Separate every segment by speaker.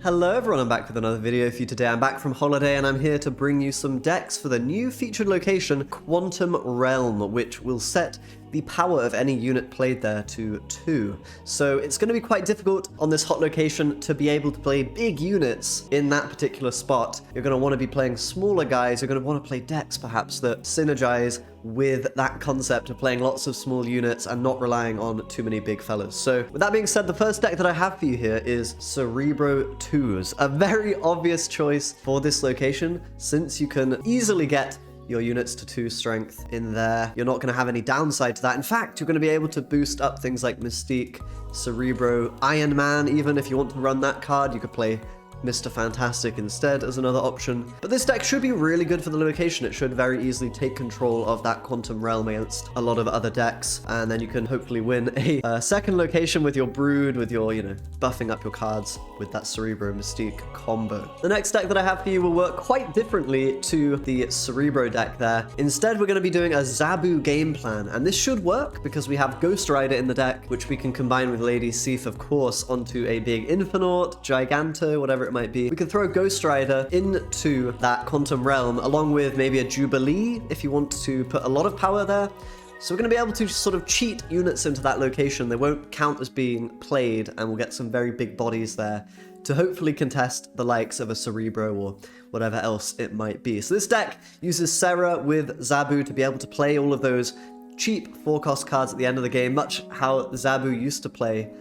Speaker 1: Hello everyone, I'm back with another video for you today. I'm back from holiday and I'm here to bring you some decks for the new featured location, Quantum Realm, which will set the power of any unit played there to 2. So it's going to be quite difficult on this hot location to be able to play big units in that particular spot. You're going to want to be playing smaller guys, you're going to want to play decks perhaps that synergize with that concept of playing lots of small units and not relying on too many big fellas. So with that being said, the first deck that I have for you here is Cerebro 2s, a very obvious choice for this location since you can easily get your units to 2 strength in there. You're not going to have any downside to that. In fact, you're going to be able to boost up things like Mystique, Cerebro, Iron Man. Even if you want to run that card, you could play Mr. Fantastic instead as another option. But this deck should be really good for the location. It should very easily take control of that Quantum Realm against a lot of other decks, and then you can hopefully win a second location with your Brood, with your, buffing up your cards with that Cerebro Mystique combo. The next deck that I have for you will work quite differently to the Cerebro deck there. Instead, we're going to be doing a Zabu game plan, and this should work because we have Ghost Rider in the deck, which we can combine with Lady Sif, of course, onto a big Infernaut, Giganto, whatever it might be. We can throw Ghost Rider into that Quantum Realm along with maybe a Jubilee if you want to put a lot of power there. So we're going to be able to sort of cheat units into that location. They won't count as being played, and we'll get some very big bodies there to hopefully contest the likes of a Cerebro or whatever else it might be. So this deck uses Serra with Zabu to be able to play all of those cheap 4-cost cards at the end of the game, much how Zabu used to play.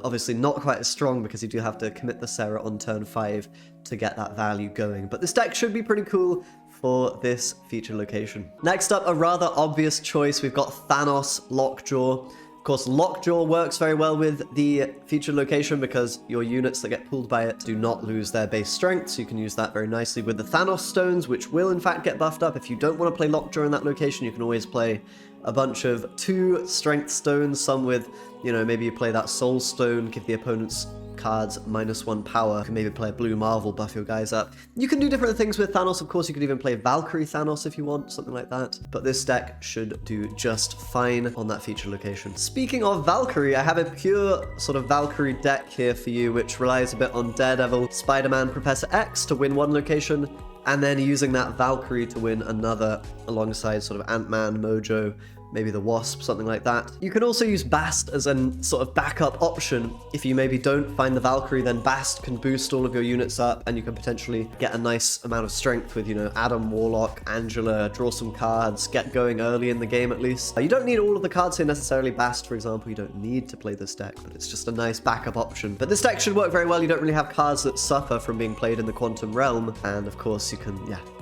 Speaker 1: Obviously not quite as strong because you do have to commit the Serra on turn 5 to get that value going. But this deck should be pretty cool for this feature location. Next up, a rather obvious choice. We've got THANOS Lockjaw. Of course, Lockjaw works very well with the feature location because your units that get pulled by it do not lose their base strength, so you can use that very nicely with the THANOS stones, which will in fact get buffed up. If you don't want to play Lockjaw in that location, you can always play a bunch of 2 strength stones, some with, maybe you play that Soul Stone, give the opponent's cards -1 power. You can maybe play a Blue Marvel, buff your guys up. You can do different things with THANOS, of course. You could even play Valkyrie THANOS if you want, something like that. But this deck should do just fine on that feature location. Speaking of Valkyrie, I have a pure sort of Valkyrie deck here for you, which relies a bit on Daredevil, Spider-Man, Professor X to win one location, and then using that Valkyrie to win another alongside sort of Ant-Man, Mojo, maybe the Wasp, something like that. You can also use Bast as a sort of backup option. If you maybe don't find the Valkyrie, then Bast can boost all of your units up, and you can potentially get a nice amount of strength with, Adam, Warlock, Angela, draw some cards, get going early in the game at least. You don't need all of the cards here necessarily. Bast, for example, you don't need to play this deck, but it's just a nice backup option. But this deck should work very well. You don't really have cards that suffer from being played in the Quantum Realm, and of course you can,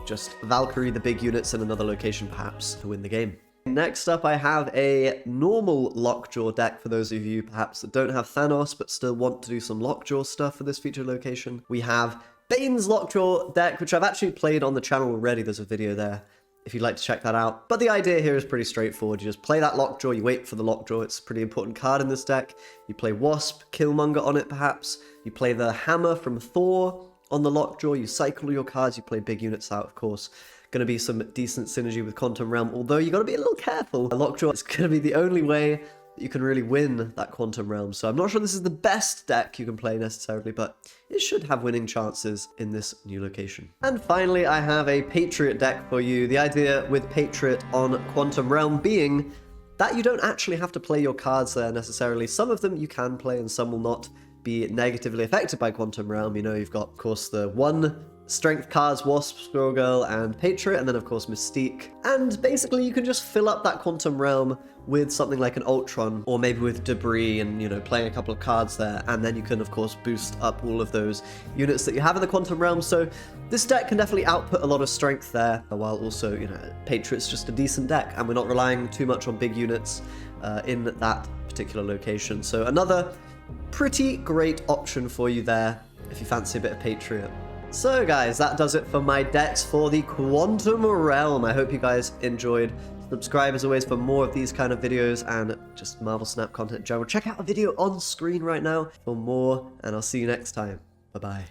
Speaker 1: just Valkyrie the big units in another location perhaps to win the game. Next up, I have a normal Lockjaw deck for those of you perhaps that don't have THANOS but still want to do some Lockjaw stuff for this feature location. We have Bane's Lockjaw deck, which I've actually played on the channel already. There's a video there if you'd like to check that out. But the idea here is pretty straightforward. You just play that Lockjaw, you wait for the Lockjaw. It's a pretty important card in this deck. You play Wasp, Killmonger on it perhaps. You play the Hammer from Thor on the Lockjaw. You cycle your cards, you play big units out, of course. Going to be some decent synergy with Quantum Realm, although you got to be a little careful. Lockjaw is going to be the only way that you can really win that Quantum Realm, so I'm not sure this is the best deck you can play necessarily, but it should have winning chances in this new location. And finally, I have a Patriot deck for you. The idea with Patriot on Quantum Realm being that you don't actually have to play your cards there necessarily. Some of them you can play and some will not be negatively affected by Quantum Realm. You've got, of course, the 1 strength cards, Wasp, Squirrel Girl, and Patriot, and then of course Mystique. And basically you can just fill up that Quantum Realm with something like an Ultron, or maybe with Debris and, playing a couple of cards there, and then you can of course boost up all of those units that you have in the Quantum Realm. So this deck can definitely output a lot of strength there, while also, Patriot's just a decent deck, and we're not relying too much on big units in that particular location. So another pretty great option for you there if you fancy a bit of Patriot. So guys, that does it for my decks for the Quantum Realm. I hope you guys enjoyed. Subscribe as always for more of these kind of videos and just Marvel Snap content in general. Check out a video on screen right now for more, and I'll see you next time. Bye-bye.